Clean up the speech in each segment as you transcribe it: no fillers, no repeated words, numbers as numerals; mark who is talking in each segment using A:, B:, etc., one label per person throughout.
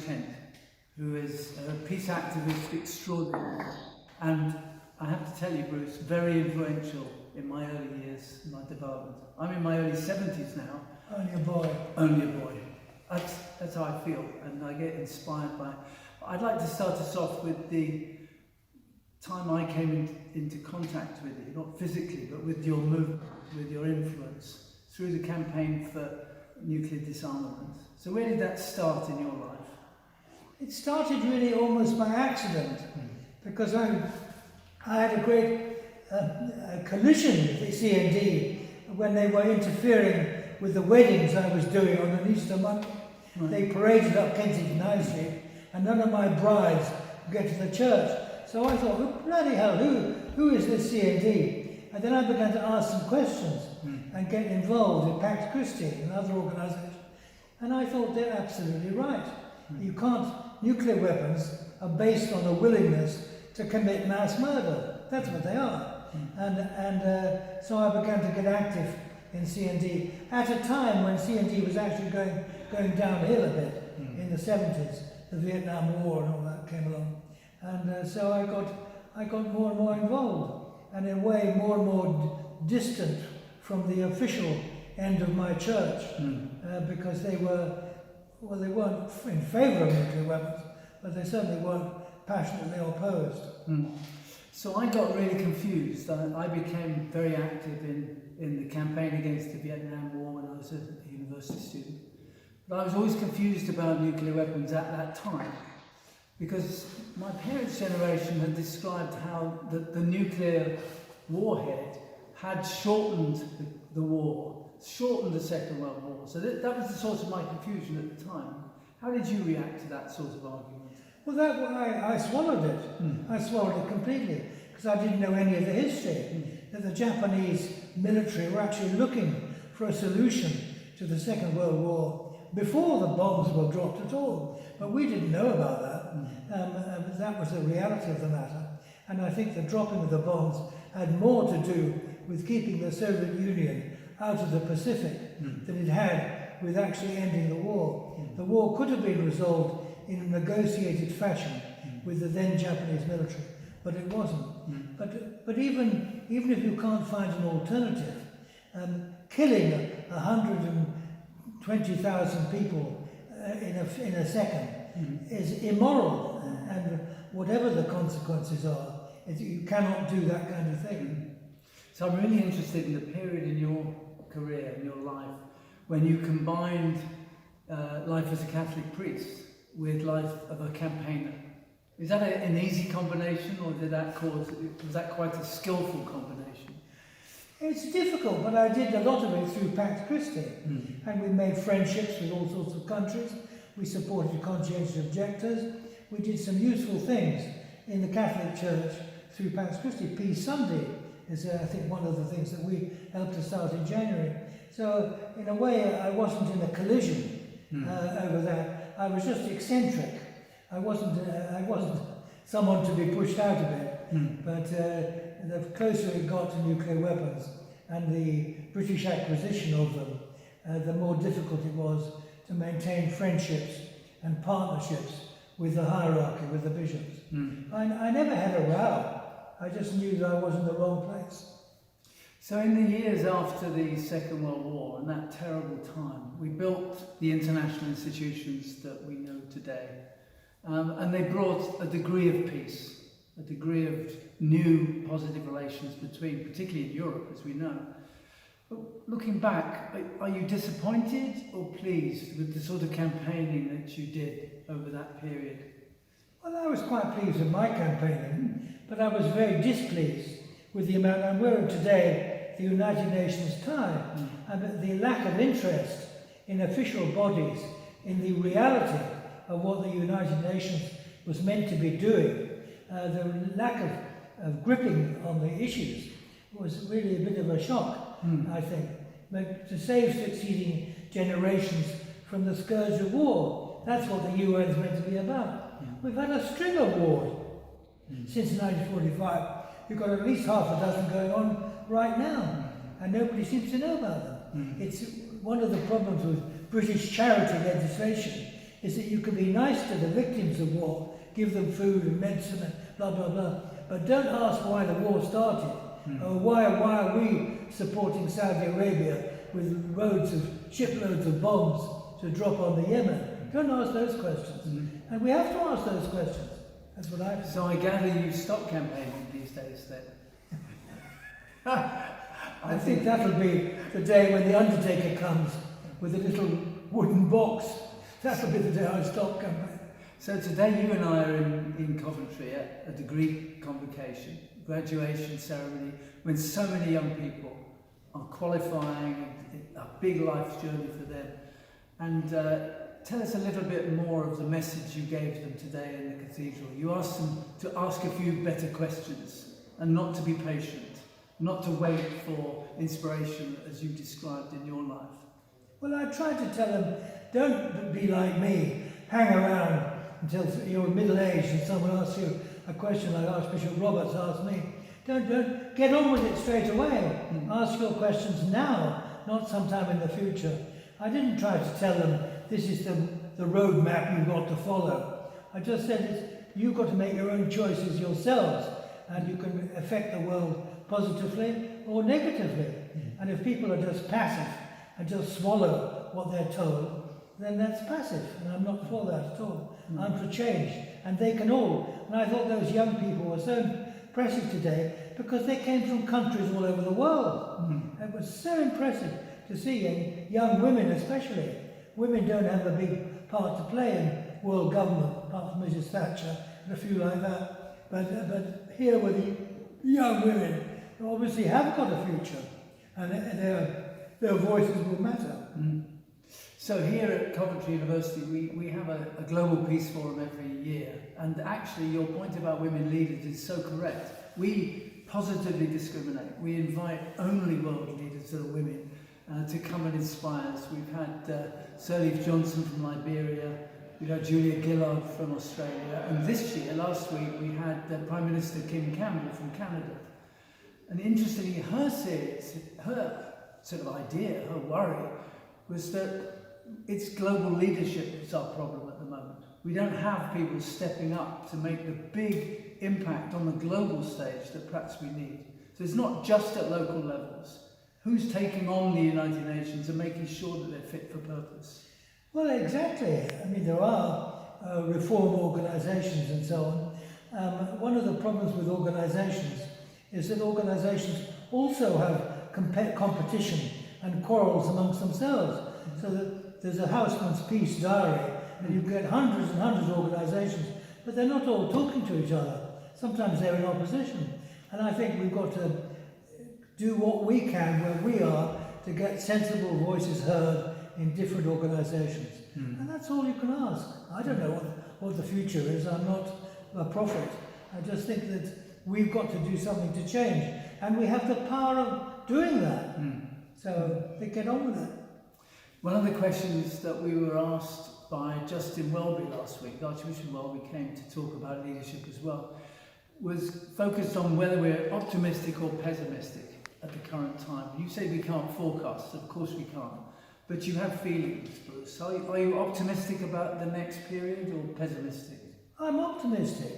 A: Kent, who is a peace activist extraordinary. And I have to tell you, Bruce, very influential in my early years, in my development. I'm in my early 70s now.
B: Only a boy.
A: Only a boy. That's how I feel, and I get inspired by it. I'd like to start us off with the time I came into contact with you, not physically, but with your movement, with your influence, through the campaign for nuclear disarmament. So where did that start in your life?
B: It started really almost by accident, because I had a great collision with the CND when they were interfering with the weddings I was doing on an Easter Monday. Right. They paraded up Kensington High Street, and none of my brides could get to the church. So I thought, oh, bloody hell, who is this CND? And then I began to ask some questions and get involved in Pax Christi and other organisations. And I thought, they're absolutely right. You can't, nuclear weapons are based on a willingness to commit mass murder. That's what they are. And so I began to get active in CND at a time when CND was actually going downhill a bit in the 70s. The Vietnam War and all that came along. And so I got more and more involved, and in a way more and more distant from the official end of my church, because they weren't in favour of nuclear weapons, but they certainly weren't passionately opposed.
A: So I got really confused. I became very active in the campaign against the Vietnam War when I was a university student. But I was always confused about nuclear weapons at that time, because my parents' generation had described how the nuclear warhead had shortened the war, shortened the Second World War. So that was the source of my confusion at the time. How did you react to that sort of argument?
B: Well, I swallowed it. I swallowed it completely, because I didn't know any of the history. That the Japanese military were actually looking for a solution to the Second World War before the bombs were dropped at all. But we didn't know about that. That was the reality of the matter. And I think the dropping of the bombs had more to do with keeping the Soviet Union out of the Pacific than it had with actually ending the war. The war could have been resolved in a negotiated fashion with the then Japanese military, but it wasn't. But even if you can't find an alternative, killing 120,000 people in a second is immoral, and whatever the consequences are, you cannot do that kind of thing.
A: So I'm really interested in the period in your career, in your life, when you combined life as a Catholic priest with life of a campaigner. Is that an easy combination, or was that quite a skillful combination?
B: It's difficult, but I did a lot of it through Pax Christi, and we made friendships with all sorts of countries. We supported conscientious objectors. We did some useful things in the Catholic Church through Pax Christi. Peace Sunday is, I think, one of the things that we helped to start in January. So, in a way, I wasn't in a collision over that. I was just eccentric. I wasn't someone to be pushed out of it. But the closer it got to nuclear weapons and the British acquisition of them, the more difficult it was to maintain friendships and partnerships with the hierarchy, with the bishops. I never had a row. I just knew that I was in the wrong place.
A: So in the years after the Second World War and that terrible time, we built the international institutions that we know today. And they brought a degree of peace, a degree of new positive relations between, particularly in Europe, as we know. But looking back, are you disappointed or pleased with the sort of campaigning that you did over that period?
B: Well, I was quite pleased with my campaigning, but I was very displeased with the amount, and we're in today the United Nations time, and the lack of interest in official bodies in the reality of what the United Nations was meant to be doing. The lack of gripping on the issues was really a bit of a shock, I think. But to save succeeding generations from the scourge of war, that's what the UN is meant to be about. We've had a string of wars since 1945. We've got at least half a dozen going on right now, and nobody seems to know about them. It's one of the problems with British charity legislation is that you can be nice to the victims of war, give them food and medicine and blah, blah, blah, but don't ask why the war started, or why are we supporting Saudi Arabia with shiploads of bombs to drop on the Yemen. Don't ask those questions. And we have to ask those questions. That's what I think.
A: So I gather you stop campaigning these days then?
B: I think that'll be the day when the undertaker comes with a little wooden box. That'll be the day I stop campaigning.
A: So today you and I are in Coventry at a degree convocation, graduation ceremony, when so many young people are qualifying, a big life journey for them. And tell us a little bit more of the message you gave them today in the cathedral. You asked them to ask a few better questions and not to be patient, not to wait for inspiration as you described in your life.
B: Well, I tried to tell them, don't be like me, hang around until you're middle-aged and someone asks you a question like Archbishop Roberts asked me. Don't get on with it straight away. Ask your questions now, not sometime in the future. I didn't try to tell them this is the roadmap you've got to follow. I just said you've got to make your own choices yourselves, and you can affect the world positively or negatively. And if people are just passive and just swallow what they're told, then that's passive, and I'm not for that at all. I'm for change, and they can all. And I thought those young people were so impressive today because they came from countries all over the world. It was so impressive to see, and young women especially. Women don't have a big part to play in world government, apart from Mrs. Thatcher and a few like that. But here were the young women who obviously have got a future, and their voices will matter.
A: So here at Coventry University, we have a global peace forum every year, and actually your point about women leaders is so correct. We positively discriminate. We invite only world leaders that are women to come and inspire us. We've had Sir Leif Johnson from Liberia, we've had Julia Gillard from Australia, and this year, last week, we had Prime Minister Kim Campbell from Canada. And interestingly, her sort of idea, her worry, was that it's global leadership that's our problem at the moment. We don't have people stepping up to make the big impact on the global stage that perhaps we need. So it's not just at local levels. Who's taking on the United Nations and making sure that they're fit for purpose?
B: Well, exactly. I mean, there are reform organisations and so on. One of the problems with organisations is that organisations also have competition and quarrels amongst themselves. So that there's a Houseman's Peace diary, and you get hundreds and hundreds of organisations, but they're not all talking to each other. Sometimes they're in opposition. And I think we've got to do what we can where we are to get sensible voices heard in different organisations. And that's all you can ask. I don't know what the future is. I'm not a prophet. I just think that we've got to do something to change. And we have the power of doing that. So they get on with it.
A: One of the questions that we were asked by Justin Welby last week, Archbishop Welby came to talk about leadership as well, was focused on whether we're optimistic or pessimistic at the current time. You say we can't forecast, of course we can't, but you have feelings, Bruce. Are you optimistic about the next period or pessimistic?
B: I'm optimistic.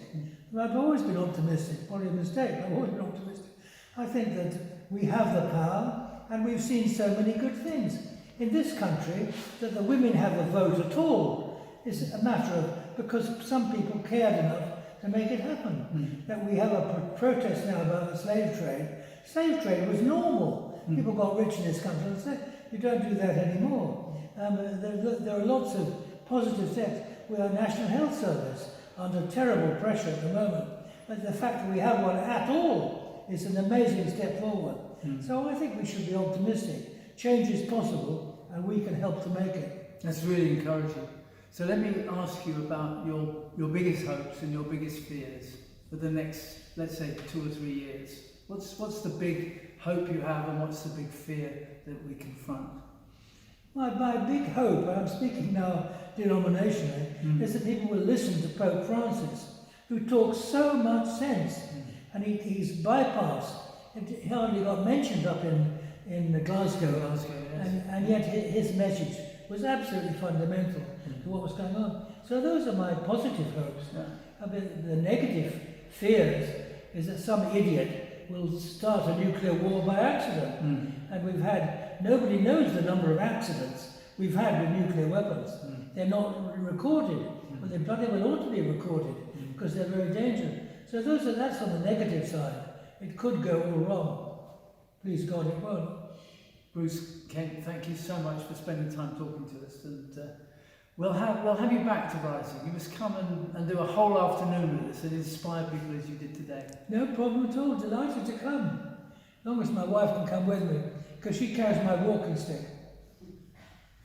B: I've always been optimistic, probably a mistake, I've always been optimistic. I think that we have the power and we've seen so many good things. In this country, that the women have a vote at all is a matter of, because some people cared enough to make it happen. That we have a protest now about the slave trade. Slave trade was normal. People got rich in this country and said, you don't do that anymore. There are lots of positive steps. We are National Health Service under terrible pressure at the moment. But the fact that we have one at all is an amazing step forward. So I think we should be optimistic. Change is possible and we can help to make it.
A: That's really encouraging. So let me ask you about your biggest hopes and your biggest fears for the next, let's say, 2 or 3 years. What's the big hope you have and what's the big fear that we confront?
B: My big hope, and I'm speaking now denominationally, is that people will listen to Pope Francis, who talks so much sense, and he's bypassed. He hardly got mentioned up in Glasgow,
A: Yes.
B: and yet his message was absolutely fundamental to what was going on. So those are my positive hopes.
A: Yeah.
B: I mean, the negative fears is that some idiot will start a nuclear war by accident. And we've had, nobody knows the number of accidents we've had with nuclear weapons. They're not recorded, but they bloody well ought to be recorded because they're very dangerous. So that's on the negative side. It could go all wrong. Please God, it won't.
A: Bruce, Kent, thank you so much for spending time talking to us, and we'll have you back to Rising. You must come and do a whole afternoon with us and inspire people as you did today.
B: No problem at all. Delighted to come. As long as my wife can come with me, because she carries my walking stick.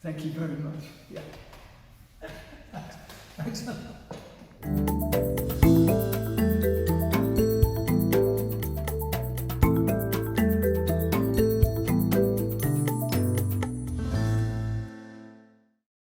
A: Thank you very much. Yeah.
B: Thanks a lot.